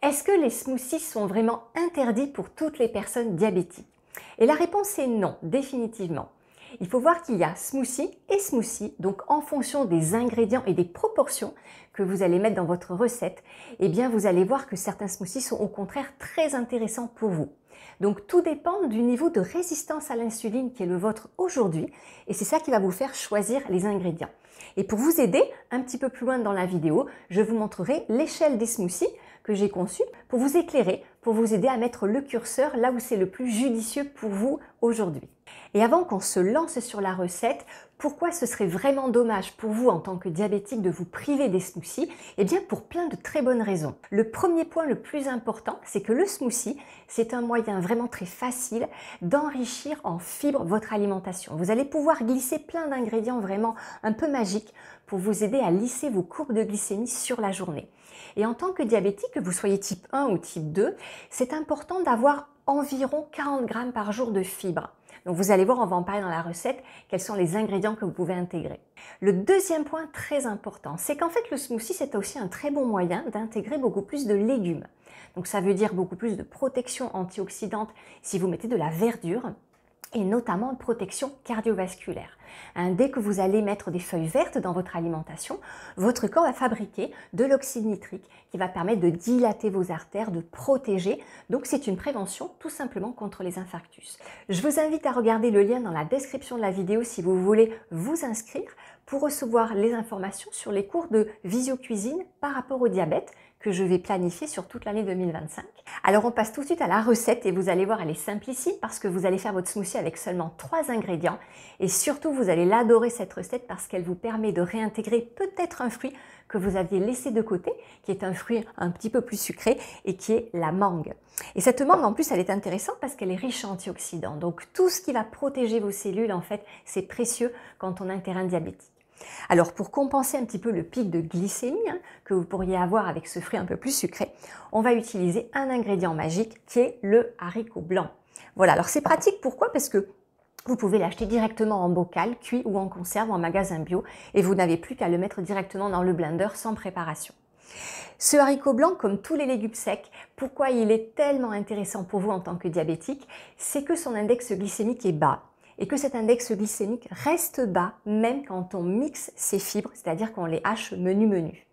Est-ce que les smoothies sont vraiment interdits pour toutes les personnes diabétiques? Et la réponse est non, définitivement. Il faut voir qu'il y a smoothie et smoothie, donc en fonction des ingrédients et des proportions que vous allez mettre dans votre recette, eh bien vous allez voir que certains smoothies sont au contraire très intéressants pour vous. Donc tout dépend du niveau de résistance à l'insuline qui est le vôtre aujourd'hui et c'est ça qui va vous faire choisir les ingrédients. Et pour vous aider, un petit peu plus loin dans la vidéo, je vous montrerai l'échelle des smoothies que j'ai conçue pour vous éclairer, pour vous aider à mettre le curseur là où c'est le plus judicieux pour vous aujourd'hui. Et avant qu'on se lance sur la recette, pourquoi ce serait vraiment dommage pour vous en tant que diabétique de vous priver des smoothies? Eh bien pour plein de très bonnes raisons. Le premier point le plus important, c'est que le smoothie, c'est un moyen vraiment très facile d'enrichir en fibres votre alimentation. Vous allez pouvoir glisser plein d'ingrédients vraiment un peu magiques pour vous aider à lisser vos courbes de glycémie sur la journée. Et en tant que diabétique, que vous soyez type 1 ou type 2, c'est important d'avoir environ 40 grammes par jour de fibres. Donc vous allez voir, on va en parler dans la recette, quels sont les ingrédients que vous pouvez intégrer. Le deuxième point très important, c'est qu'en fait le smoothie c'est aussi un très bon moyen d'intégrer beaucoup plus de légumes. Donc ça veut dire beaucoup plus de protection antioxydante si vous mettez de la verdure et notamment de protection cardiovasculaire. Dès que vous allez mettre des feuilles vertes dans votre alimentation, votre corps va fabriquer de l'oxyde nitrique qui va permettre de dilater vos artères, de protéger. Donc c'est une prévention tout simplement contre les infarctus. Je vous invite à regarder le lien dans la description de la vidéo si vous voulez vous inscrire pour recevoir les informations sur les cours de visio-cuisine par rapport au diabète que je vais planifier sur toute l'année 2025. Alors on passe tout de suite à la recette et vous allez voir, elle est simplissime parce que vous allez faire votre smoothie avec seulement 3 ingrédients et surtout vous allez l'adorer cette recette parce qu'elle vous permet de réintégrer peut-être un fruit que vous aviez laissé de côté, qui est un fruit un petit peu plus sucré et qui est la mangue. Et cette mangue en plus elle est intéressante parce qu'elle est riche en antioxydants. Donc tout ce qui va protéger vos cellules en fait c'est précieux quand on a un terrain diabétique. Alors pour compenser un petit peu le pic de glycémie que vous pourriez avoir avec ce fruit un peu plus sucré, on va utiliser un ingrédient magique qui est le haricot blanc. Voilà, alors c'est pratique, pourquoi? Parce que vous pouvez l'acheter directement en bocal, cuit ou en conserve en magasin bio et vous n'avez plus qu'à le mettre directement dans le blender sans préparation. Ce haricot blanc, comme tous les légumes secs, pourquoi il est tellement intéressant pour vous en tant que diabétique? C'est que son index glycémique est bas. Et que cet index glycémique reste bas même quand on mixe ces fibres, c'est-à-dire qu'on les hache menu.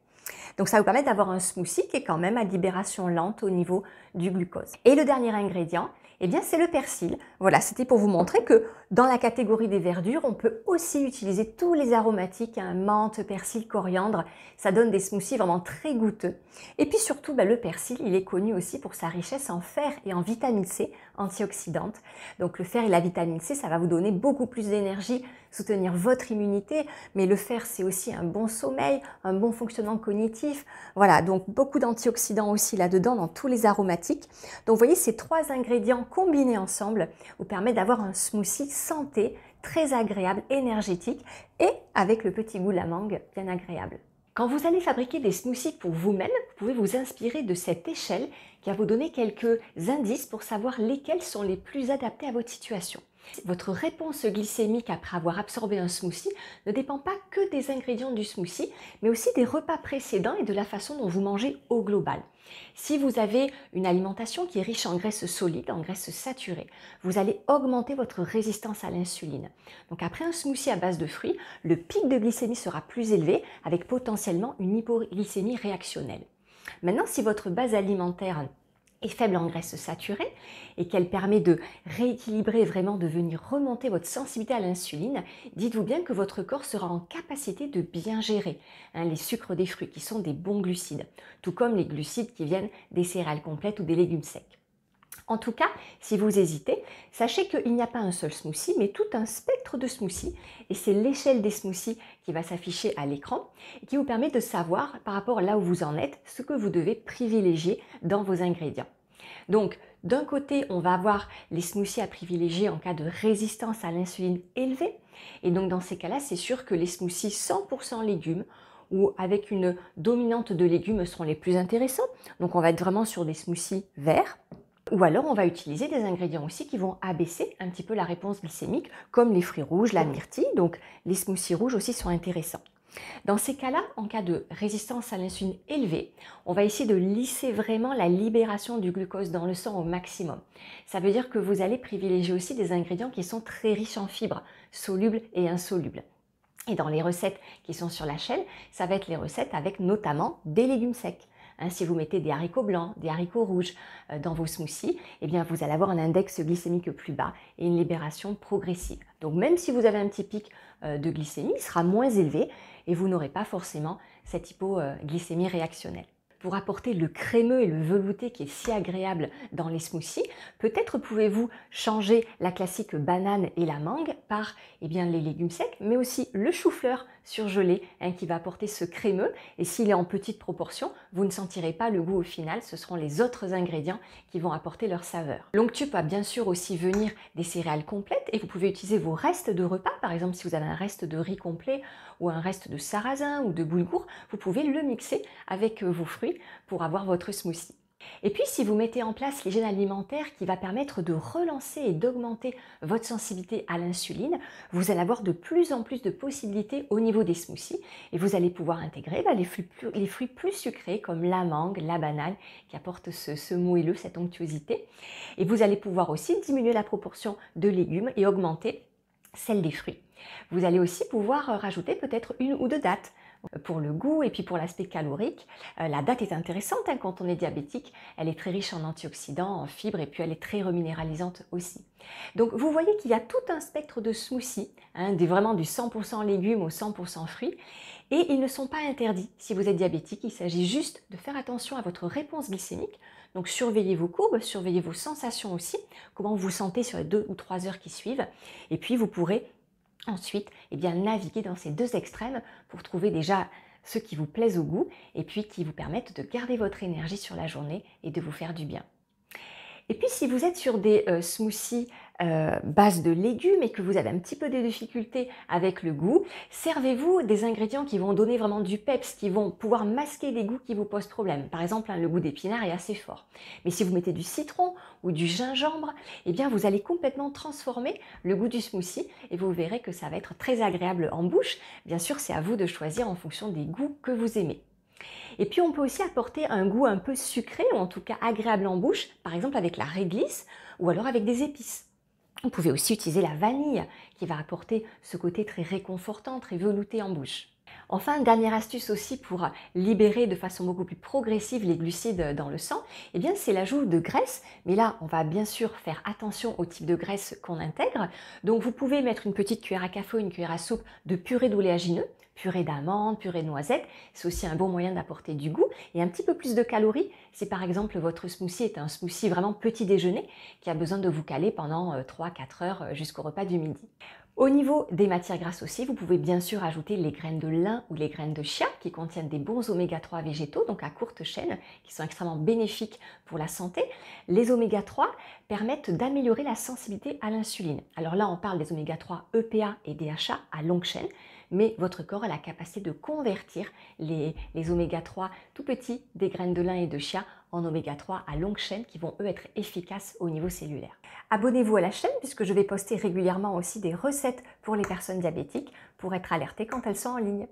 Donc ça vous permet d'avoir un smoothie qui est quand même à libération lente au niveau du glucose. Et le dernier ingrédient, eh bien c'est le persil. Voilà, c'était pour vous montrer que dans la catégorie des verdures, on peut aussi utiliser tous les aromatiques, menthe, persil, coriandre. Ça donne des smoothies vraiment très goûteux. Et puis surtout, le persil, il est connu aussi pour sa richesse en fer et en vitamine C antioxydante. Donc le fer et la vitamine C, ça va vous donner beaucoup plus d'énergie, soutenir votre immunité. Mais le fer, c'est aussi un bon sommeil, un bon fonctionnement cognitif. Voilà, donc beaucoup d'antioxydants aussi là-dedans dans tous les aromatiques. Donc vous voyez, ces 3 ingrédients combinés ensemble vous permettent d'avoir un smoothie santé, très agréable, énergétique et avec le petit goût de la mangue bien agréable. Quand vous allez fabriquer des smoothies pour vous-même, vous pouvez vous inspirer de cette échelle qui va vous donner quelques indices pour savoir lesquels sont les plus adaptés à votre situation. Votre réponse glycémique après avoir absorbé un smoothie ne dépend pas que des ingrédients du smoothie, mais aussi des repas précédents et de la façon dont vous mangez au global. Si vous avez une alimentation qui est riche en graisses solides, en graisses saturées, vous allez augmenter votre résistance à l'insuline. Donc après un smoothie à base de fruits, le pic de glycémie sera plus élevé avec potentiellement une hypoglycémie réactionnelle. Maintenant, si votre base alimentaire est faible en graisses saturées et qu'elle permet de rééquilibrer, vraiment de venir remonter votre sensibilité à l'insuline, dites-vous bien que votre corps sera en capacité de bien gérer les sucres des fruits qui sont des bons glucides, tout comme les glucides qui viennent des céréales complètes ou des légumes secs. En tout cas, si vous hésitez, sachez qu'il n'y a pas un seul smoothie, mais tout un spectre de smoothies. Et c'est l'échelle des smoothies qui va s'afficher à l'écran et qui vous permet de savoir, par rapport à là où vous en êtes, ce que vous devez privilégier dans vos ingrédients. Donc, d'un côté, on va avoir les smoothies à privilégier en cas de résistance à l'insuline élevée. Et donc, dans ces cas-là, c'est sûr que les smoothies 100% légumes ou avec une dominante de légumes seront les plus intéressants. Donc, on va être vraiment sur des smoothies verts. Ou alors on va utiliser des ingrédients aussi qui vont abaisser un petit peu la réponse glycémique, comme les fruits rouges, la myrtille, donc les smoothies rouges aussi sont intéressants. Dans ces cas-là, en cas de résistance à l'insuline élevée, on va essayer de lisser vraiment la libération du glucose dans le sang au maximum. Ça veut dire que vous allez privilégier aussi des ingrédients qui sont très riches en fibres, solubles et insolubles. Et dans les recettes qui sont sur la chaîne, ça va être les recettes avec notamment des légumes secs. Si vous mettez des haricots blancs, des haricots rouges dans vos smoothies, eh bien vous allez avoir un index glycémique plus bas et une libération progressive. Donc même si vous avez un petit pic de glycémie, il sera moins élevé et vous n'aurez pas forcément cette hypoglycémie réactionnelle. Pour apporter le crémeux et le velouté qui est si agréable dans les smoothies, peut-être pouvez-vous changer la classique banane et la mangue par les légumes secs, mais aussi le chou-fleur surgelé qui va apporter ce crémeux. Et s'il est en petite proportion, vous ne sentirez pas le goût au final, ce seront les autres ingrédients qui vont apporter leur saveur. L'onctup va bien sûr aussi venir des céréales complètes et vous pouvez utiliser vos restes de repas, par exemple si vous avez un reste de riz complet ou un reste de sarrasin ou de boulgour, vous pouvez le mixer avec vos fruits pour avoir votre smoothie. Et puis si vous mettez en place l'hygiène alimentaire qui va permettre de relancer et d'augmenter votre sensibilité à l'insuline, vous allez avoir de plus en plus de possibilités au niveau des smoothies et vous allez pouvoir intégrer les fruits plus sucrés comme la mangue, la banane qui apportent ce moelleux, cette onctuosité. Et vous allez pouvoir aussi diminuer la proportion de légumes et augmenter celle des fruits. Vous allez aussi pouvoir rajouter peut-être 1 ou 2 dattes pour le goût et puis pour l'aspect calorique. La date est intéressante quand on est diabétique, elle est très riche en antioxydants, en fibres et puis elle est très reminéralisante aussi. Donc vous voyez qu'il y a tout un spectre de smoothies, vraiment du 100% légumes au 100% fruits, et ils ne sont pas interdits si vous êtes diabétique. Il s'agit juste de faire attention à votre réponse glycémique, donc surveillez vos courbes, surveillez vos sensations aussi, comment vous vous sentez sur les 2 ou 3 heures qui suivent, et puis vous pourrez ensuite naviguer dans ces 2 extrêmes pour trouver déjà ceux qui vous plaisent au goût et puis qui vous permettent de garder votre énergie sur la journée et de vous faire du bien. Et puis si vous êtes sur des smoothies base de légumes et que vous avez un petit peu de difficulté avec le goût, servez-vous des ingrédients qui vont donner vraiment du peps, qui vont pouvoir masquer les goûts qui vous posent problème. Par exemple, le goût d'épinard est assez fort. Mais si vous mettez du citron ou du gingembre, vous allez complètement transformer le goût du smoothie et vous verrez que ça va être très agréable en bouche. Bien sûr, c'est à vous de choisir en fonction des goûts que vous aimez. Et puis on peut aussi apporter un goût un peu sucré ou en tout cas agréable en bouche, par exemple avec la réglisse ou alors avec des épices. Vous pouvez aussi utiliser la vanille qui va apporter ce côté très réconfortant, très velouté en bouche. Enfin, dernière astuce aussi pour libérer de façon beaucoup plus progressive les glucides dans le sang, c'est l'ajout de graisse. Mais là, on va bien sûr faire attention au type de graisse qu'on intègre. Donc vous pouvez mettre une petite cuillère à café ou une cuillère à soupe de purée d'oléagineux, purée d'amandes, purée de noisettes. C'est aussi un bon moyen d'apporter du goût et un petit peu plus de calories. Si par exemple votre smoothie est un smoothie vraiment petit déjeuner qui a besoin de vous caler pendant 3-4 heures jusqu'au repas du midi. Au niveau des matières grasses aussi, vous pouvez bien sûr ajouter les graines de lin ou les graines de chia qui contiennent des bons oméga 3 végétaux, donc à courte chaîne, qui sont extrêmement bénéfiques pour la santé. Les oméga 3 permettent d'améliorer la sensibilité à l'insuline. Alors là, on parle des oméga 3 EPA et DHA à longue chaîne, mais votre corps a la capacité de convertir les oméga 3 tout petits des graines de lin et de chia en oméga 3 à longue chaîne qui vont eux être efficaces au niveau cellulaire. Abonnez-vous à la chaîne puisque je vais poster régulièrement aussi des recettes pour les personnes diabétiques pour être alertées quand elles sont en ligne.